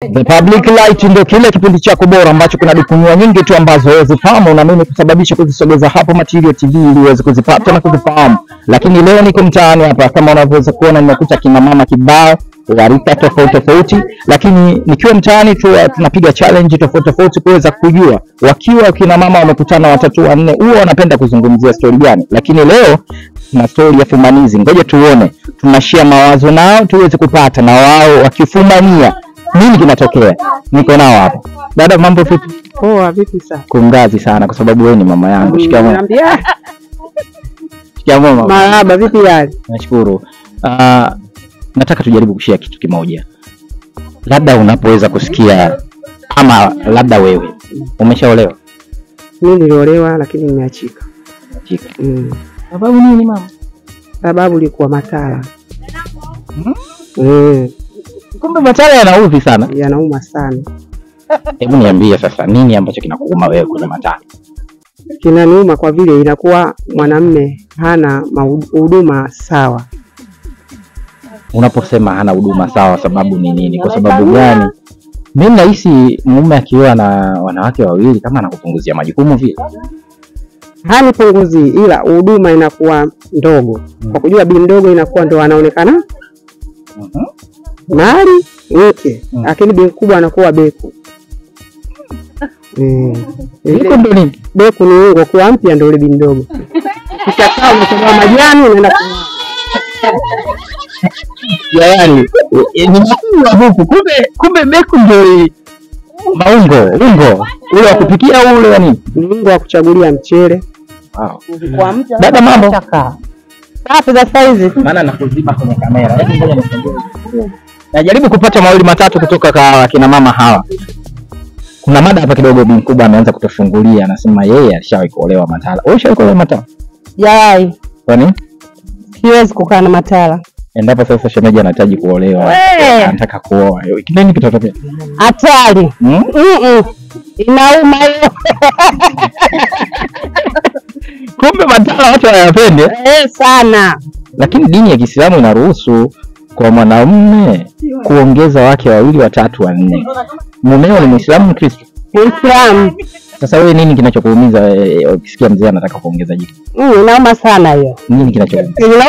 The Public Light ndio kile kipindi chako bora ambacho kuna dukunywa nyingi tu ambazo huwezi fahamu, na mimi kusababisha kuzisogeza hapo Material TV ili uweze kuzipata na kuzifahamu. Lakini leo niko mtaani hapa, kama unavyoweza kuona nimekuta kina mama kibao wa rika tofauti, lakini nikiwa mtaani tu tunapiga challenge tofauti kuweza kujua wakiwa kina mama wamekutana watatu wanne huwa wanapenda kuzungumzia story gani. Lakini leo na story ya fumanizi, ngoja tuone, tunashare mawazo nao tuweze kupata na wao wakifumania nini kinatokea. Niko nao hapa. Dada, mambo vipi? Poa, vipi sana? Kungazi sana kwa sababu wewe ni mama yangu. Shikamoo. Naambia. Shikamoo mama. Marhaba, vipi hali? Nashukuru. Nataka tujaribu kushare kitu kimoja. Labda unapoweza kusikia, ama labda wewe umeshaolewa? Mimi niliolewa lakini nimeachika. Achika. Sababu nini mama? Sababu ilikuwa matala. Kumbe matala yanaudhi sana. Yanauma sana. Hebu niambie sasa, nini ambacho kinakuuma wewe kwenye matala? Kinaniuma kwa vile inakuwa mwanamume hana huduma sawa. Unaposema hana huduma sawa, sababu ni nini? Kwa sababu gani? Mimi nahisi mume akiwa na wanawake wawili kama anakupunguzia majukumu vile. Hani punguzi, ila huduma inakuwa ndogo. Kwa kujua bi mdogo inakuwa ndo anaonekana mali mke, lakini bi mkubwa anakuwa beku. Iko ndo nini? Beku ni ungo, kwa mpya ndo ile bi mdogo. Ukishakaa unachagua majani unaenda yaani ni makubwa huku, kumbe beku ndio ungo ule wa kupikia ule wa nini? Ni ungo wa kuchagulia mchele. Wow. Dada, mambo safi za size. Maana nakuziba kwenye kamera. Hebu ngoja nifungue. Najaribu kupata mawili matatu kutoka kwa kina mama hawa. Kuna mada hapa kidogo, bi mkubwa ameanza kutufungulia, anasema yeye alishawahi kuolewa matala. Wewe ushawahi kuolewa matala? Yai. Kwa nini? Siwezi kukaa na matala. Endapo sasa shemeji anahitaji kuolewa, anataka kuoa, nini kitatokea? Hatari. Inauma hiyo. Kumbe matala watu wanayapende sana. Lakini dini ya Kiislamu inaruhusu kwa mwanamume kuongeza wake wawili, watatu, wanne. Mumeo ni Muislamu, Mkristo? Muislamu. Sasa wewe nini kinachokuumiza ukisikia mzee anataka kuongeza jiko? Inauma sana hiyo. Nini kinachokuumiza?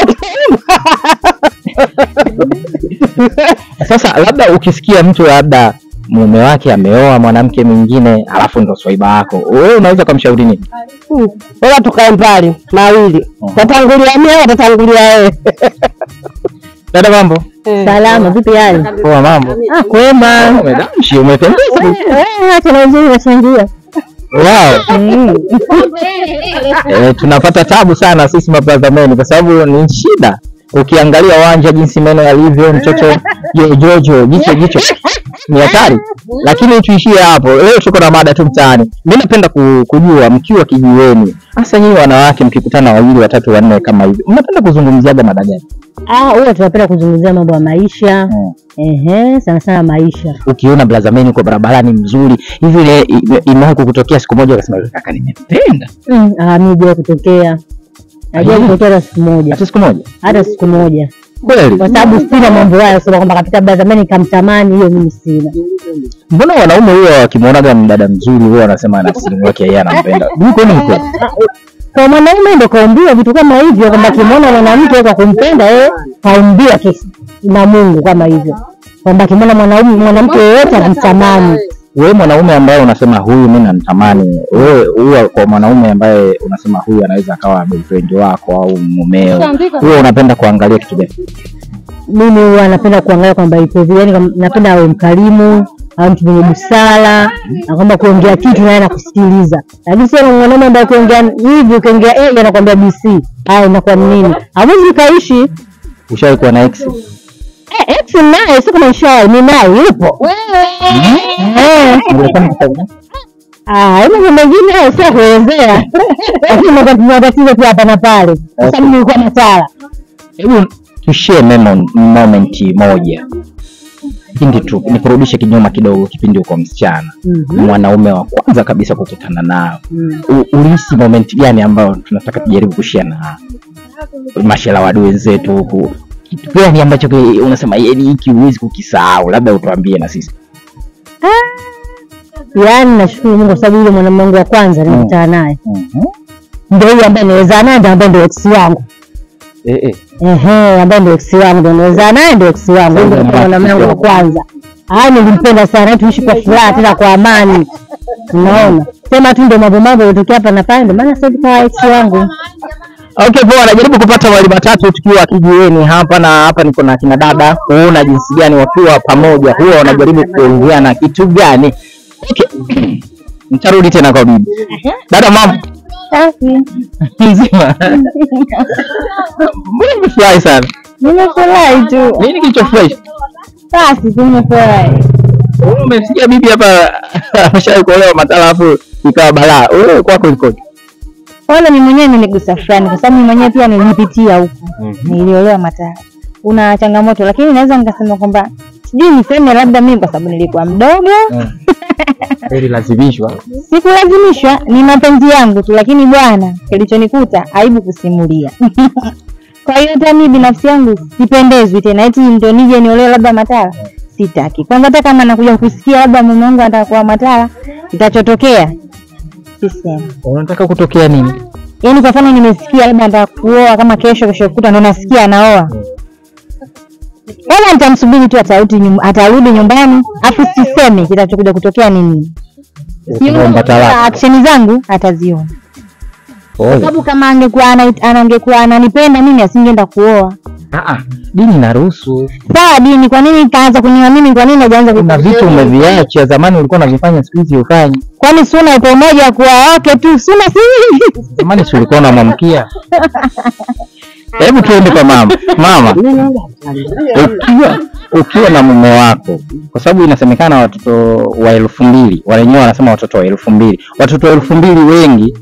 Sasa labda ukisikia mtu labda mume wake ameoa mwanamke mwingine alafu ndo swaiba yako, wewe unaweza kumshauri nini? Bora tukae mbali mawili. Tatangulia mimi au tatangulia wewe? Dada, mambo? Salama, vipi hali? Poa, mambo? Kwema. Umedamshi, umependeza. Hata nazuri nachangia. Wow. Tunapata tabu sana sisi mapazameni kwa sababu ni shida. Ukiangalia uwanja jinsi meno yalivyo, mtoto Jojo jicho ni hatari. Lakini tuishie hapo. Leo tuko na mada tu mtaani. Mimi napenda kujua mkiwa kijiweni, hasa nyinyi wanawake mkikutana wawili, watatu, wanne kama hivi, mnapenda kuzungumziaga mada gani? Huwa tunapenda kuzungumzia mambo ya maisha. Sana maisha. Ukiona blazameni uko barabarani mzuri hivi, imewahi kukutokea siku moja ukasema kaka nimependa? Mimi bila kutokea. Najua kutokea siku moja. Hata siku moja? Hata siku moja. Kweli? Kwa sababu sina mambo hayo, sio kwamba katika blazameni kamtamani, hiyo mimi sina. Mbona wanaume huwa wakimwona mdada mzuri huwa wanasema ana simu yake yeye anampenda? Yuko nini? Kwa mwanaume ndio kaambiwa vitu kama hivyo, kwamba kimwona mwanamke kwa kumpenda kaambiwa kesi na Mungu kama hivyo, kwamba kimwona mwanamke yote anamtamani. Wewe mwanaume ambaye unasema huyu mimi namtamani, wewe huwa kwa mwanaume ambaye unasema huyu anaweza akawa boyfriend wako au mumeo, wewe unapenda kuangalia kitu gani? Mimi huwa napenda kuangalia kwamba ipo vile, yani napenda awe mkarimu, au mtu mwenye busara, na kwamba kuongea kitu naye anakusikiliza. Lakini sio mwanaume ambaye kuongea hivi, ukiongea anakuambia BC. Inakuwa nini? Hawezi kaishi. Ushawahi kuwa na ex? Ex naye sio kama nishawahi, mimi naye yupo. Wewe. Mambo mengine sio kuelezea. Lakini matatizo pia hapa na pale. Sasa mimi nilikuwa natala. Hebu tushare moment moja. Kipindi tu nikurudishe kinyuma kidogo, kipindi uko msichana. Mwanaume wa kwanza kabisa kukutana nao. Ulihisi moment gani ambayo tunataka tujaribu kushare na mashela wadu wenzetu huku? Kitu gani ambacho unasema hiki huwezi kukisahau, labda utuambie na sisi? Yaani nashukuru Mungu kwa sababu yule mwanamume wangu wa kwanza nilikutana naye. Ndio yule ambaye niweza naye, ndio ambaye ndio ex wangu. Ambaye ndio ex wangu, ndio niweza naye, ndio ex wangu, ndio mwanamume wangu wa kwanza. Nilimpenda sana, tuishi kwa furaha tena kwa amani. Unaona? Sema tu ndio mambo yalotokea hapa na pale, ndio maana sasa kwa ex wangu. Okay, poa, najaribu kupata wali matatu tukiwa kijiweni hapa, na hapa niko na kina dada kuona jinsi gani wakiwa pamoja huwa wanajaribu kuongea na kitu gani. Okay. Nitarudi tena kwa bibi. Dada, mambo? Safi. Mzima. Mbona umefurahi sana? Nimefurahi tu. Nini kilichofurahisha? Basi nimefurahi. Umesikia bibi hapa ameshawahi kuolewa Matala afu ikawa balaa. Wewe kwako iko? Wala mimi mwenyewe niligusa fulani kwa sababu mimi mwenyewe pia nilipitia huko. Niliolewa Matala. Una changamoto, lakini naweza nikasema kwamba sijui niseme labda mimi kwa sababu nilikuwa mdogo. Lazimishwa. Sikulazimishwa, ni mapenzi yangu tu, lakini bwana kilichonikuta aibu kusimulia. Kwa hiyo hata mimi binafsi yangu sipendezwi tena eti ndio nije niolewe labda Matala. Sitaki. Kwanza hata kama nakuja kusikia labda mume wangu atakuwa Matala, kitachotokea sisemi. Unataka kutokea nini? Yaani kwa mfano nimesikia labda atakuoa kama kesho kuta ndo nasikia anaoa. Kama nitamsubiri tu atarudi nyumbani, afu sisemi kitachokuja kutokea nini. Action zangu ataziona. Kwa sababu kama angekuwa ananipenda mimi asingeenda kuoa. Dini inaruhusu. Sawa dini, kwa nini kaanza kuniona mimi? Kwa nini hajaanza kuna vitu umeviacha zamani ulikuwa unavifanya siku hizi ufanye? Kwani suna upo moja kwa wake tu, suna si zamani si ulikuwa unamwamkia? Hebu tuende kwa mama. Mama, ukiwa na mume wako, kwa sababu inasemekana watoto wa 2000, walenyewe wanasema watoto wa 2000. Watoto wa 2000 wengi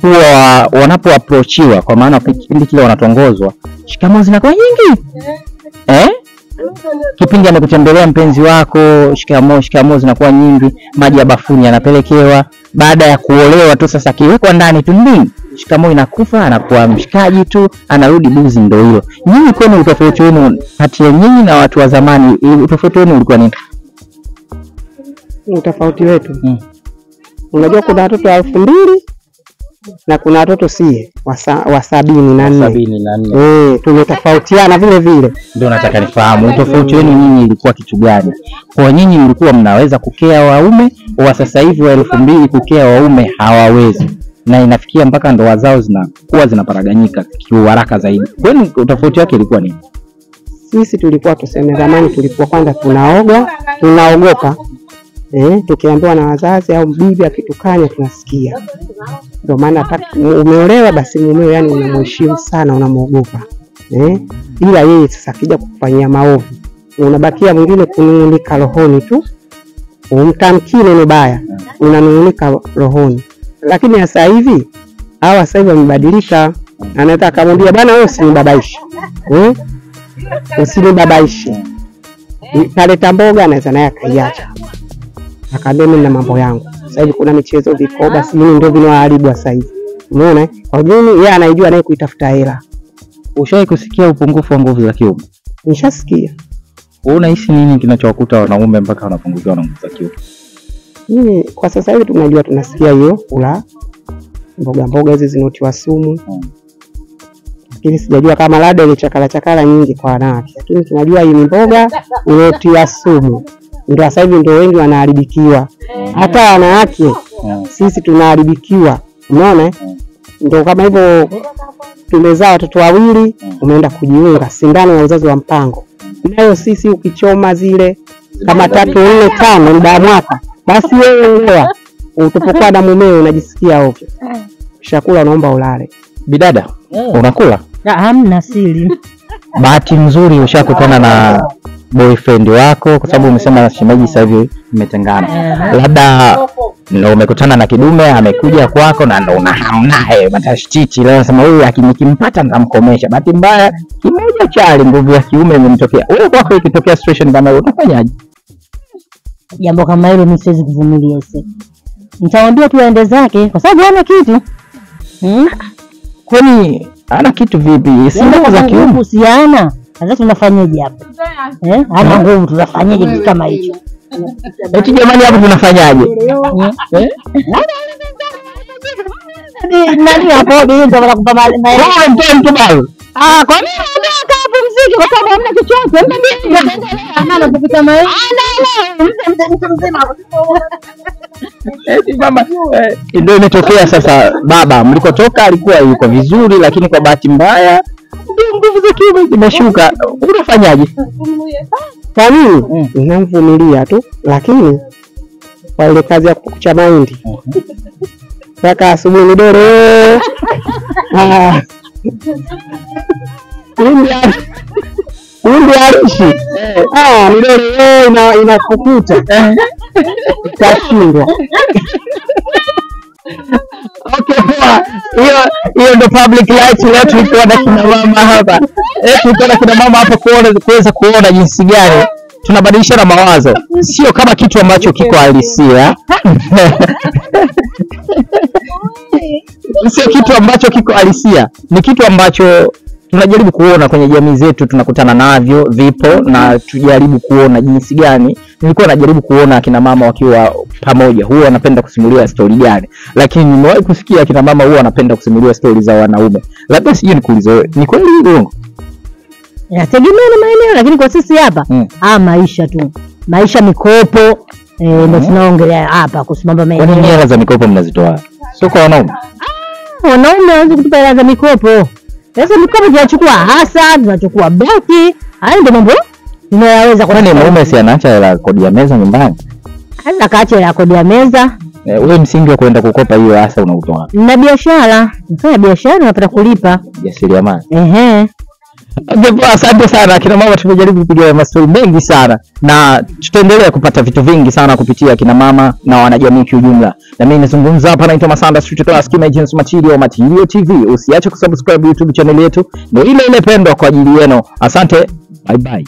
huwa wanapoapproachiwa, kwa maana kipindi kile wanatongozwa, shikamoo zinakuwa nyingi. Kipindi amekutembelea mpenzi wako, shikamoo zinakuwa nyingi, maji ya bafuni yanapelekewa. Baada ya kuolewa tu sasa kiwekwa ndani tu nini, shikamoo inakufa, anakuwa mshikaji tu, anarudi buzi. Ndio hilo. Nyinyi kwenu utofauti wenu kati ya nyinyi na watu wa zamani, utofauti wenu ulikuwa nini? Utofauti wetu. Unajua kuna watoto wa 2000 na kuna watoto sie wa 74. Tumetofautiana vile vile. Ndio nataka nifahamu utofauti wenu nyinyi ilikuwa kitu gani? Kwa nyinyi mlikuwa mnaweza kukea waume, wa sasa hivi wa 2000 kukea waume hawawezi, na inafikia mpaka ndoa zao zinaparaganyika kiuharaka zaidi. Kwani utofauti wake ilikuwa nini? Sisi tulikuwa tuseme zamani tulikuwa kwanza tunaogopa. Tukiambiwa na wazazi au bibi akitukanya tunasikia. Ndio maana umeolewa basi mumeo yani unamheshimu sana, unamuogopa. Ila yeye sasa akija kufanyia maovu, unabakia mwingine kunung'unika rohoni tu. Umtamkile ni baya, unanung'unika rohoni. Lakini sasa hivi wamebadilika. Anaweza akamwambia bwana wewe usinibabaishi. Usinibabaishi. Kaleta mboga anaweza naye akaiacha. Akaambia mimi na mambo yangu. Sasa hivi kuna michezo vikoba, si mimi ndio vinawaharibu sasa hivi. Umeona? Kwa nini yeye anajua naye kuitafuta hela. Ushawahi kusikia upungufu wa nguvu za kiume? Nishasikia. Unahisi nini kinachowakuta wanaume mpaka wanapungukiwa na nguvu za kiume? Mimi kwa sasa hivi tunajua tunasikia hiyo kula mboga hizi zinotiwa sumu. Lakini sijajua kama labda ile chakala nyingi kwa wanawake. Lakini tunajua hii mboga inotiwa sumu. Ndio sasa hivi ndio wengi wanaharibikiwa. Hata wanawake sisi tunaharibikiwa. Umeona? Ndio kama hivyo tumezaa watoto wawili, umeenda kujiunga sindano ya uzazi wa mpango. Nayo sisi ukichoma zile kama 3, 4, 5 muda wa mwaka, basi wewe ndoa utapokuwa na mumeo unajisikia ovyo. Chakula unaomba ulale. Bidada, unakula? Hamna siri. Bahati nzuri ushakutana na boyfriend wako, kwa sababu umesema shemeji sasa hivi mmetengana. Labda ndio umekutana na kidume amekuja kwako na ndio unahamnaye matashiti. Leo nasema huyu akinikimpata nitamkomesha. Bahati mbaya kimoja chali nguvu ya kiume imemtokea. Wewe kwako ikitokea situation kama hiyo utafanyaje? Jambo kama hilo mimi siwezi kuvumilia sasa. Nitamwambia tu aende zake kwa sababu hana kitu. Kwani hana kitu vipi? Si nguvu za kiume kuhusiana. Sasa tunafanyaje hapa? Hana nguvu tunafanyaje kitu kama hicho? Eti jamani hapo tunafanyaje? Nani hapo ndio kwa kupambana na Kwa mtu bado. kwa nini unataka hapo mziki kwa sababu hamna chochote? Hamna kupita mai. Eti mama ndio imetokea sasa. Baba mlikotoka alikuwa yuko vizuri, lakini kwa bahati mbaya ndio nguvu za kiume zimeshuka. Unafanyaje? Kwa nini? Ninamvumilia tu, lakini kwa ile kazi ya kukucha mahindi mpaka asubuhi midoro Undi alishi midoro inakukuta utashindwa. Okay, hiyo ndio public light leo tulikuwa na kina mama hapa. Tulikuwa na kina mama hapa kuweza kuona jinsi gani tunabadilishana mawazo, sio kama kitu ambacho kiko halisia. Sio kitu ambacho kiko halisia, ni kitu ambacho tunajaribu kuona kwenye jamii zetu, tunakutana navyo, vipo, na tujaribu kuona jinsi gani. Nilikuwa najaribu kuona akina mama wakiwa pamoja huwa wanapenda kusimulia story gani, lakini nimewahi kusikia akina mama huwa wanapenda kusimulia story za wanaume. Labda sije nikuulize wewe, ni kweli hilo? Yategemea na maeneo, lakini kwa sisi hapa maisha tu. Maisha mikopo ndio tunaongelea hapa kusimama maeneo. Kwa nini hela za mikopo mnazitoa? Sio kwa wanaume. Wanaume hawezi kutupa hela za mikopo. Sasa mikopo tunachukua hasa, tunachukua benki. Hayo ndio mambo tunayaweza. Kwa nini mume si anaacha hela kodi ya meza nyumbani? Hata kaacha hela kodi ya meza. Wewe msingi wa kwenda kukopa hiyo hasa unautoa? Na biashara. Nafanya biashara napata kulipa. Jasiriamali. Okay, asante sana kina mama, tumejaribu kupiga maswali mengi sana na tutaendelea kupata vitu vingi sana kupitia kina mama na wanajamii kwa ujumla. Na mimi nazungumza hapa, naitwa Masanda Street Class Emergency Material TV. Usiache kusubscribe YouTube channel yetu, ndio ile pendwa kwa ajili yenu. Asante, bye bye.